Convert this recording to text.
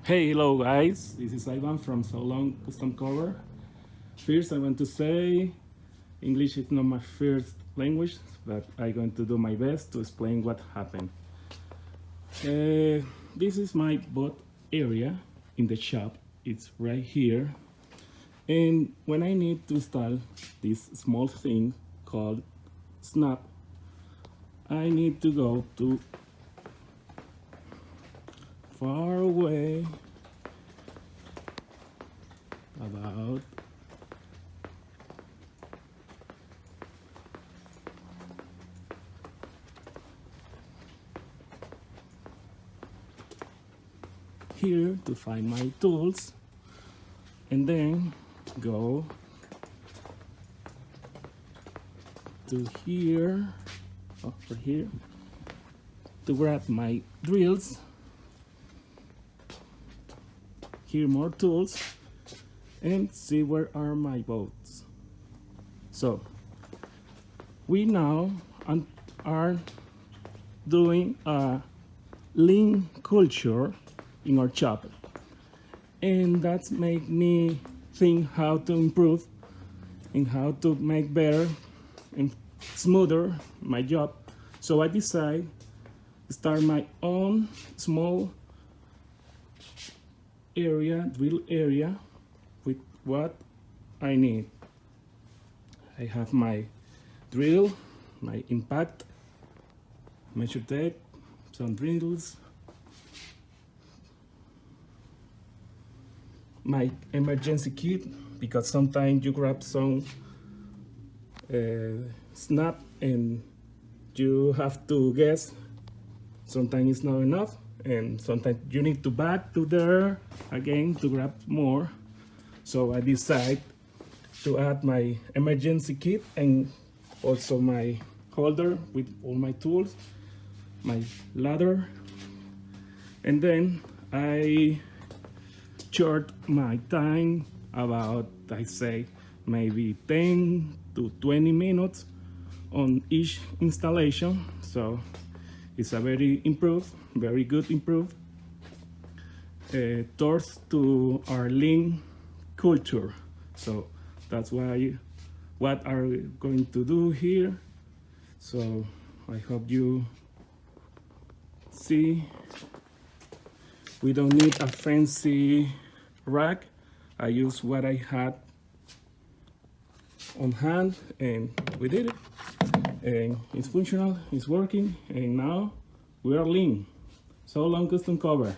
Hey, hello guys, this is Ivan from So Long Custom Cover. First, I want to say English is not my first language, but I'm going to do my best to explain what happened. This is my bot area in the shop. It's right here. And when I need to install this small thing called Snap, I need to go to far away about here to find my tools, and then go to here, over here, to grab my drills. Here more tools, and see where are my bolts. So we now are doing a lean culture in our shop, and that's make me think how to improve and how to make better and smoother my job. So I decide to start my own small drill area with what I need. I have my drill, my impact, measure tape, some drills, my emergency kit, because sometimes you grab some snap and you have to guess. Sometimes it's not enough, and sometimes you need to back to there again to grab more. So I decide to add my emergency kit and also my holder with all my tools, my ladder, and then I short my time about, I say, maybe 10 to 20 minutes on each installation. So it's a very good improved towards to our lean culture. So that's what are we going to do here. So I hope you see. We don't need a fancy rack. I use what I had on hand, and we did it. And it's functional, it's working, and now we are lean. So Long Custom Cover.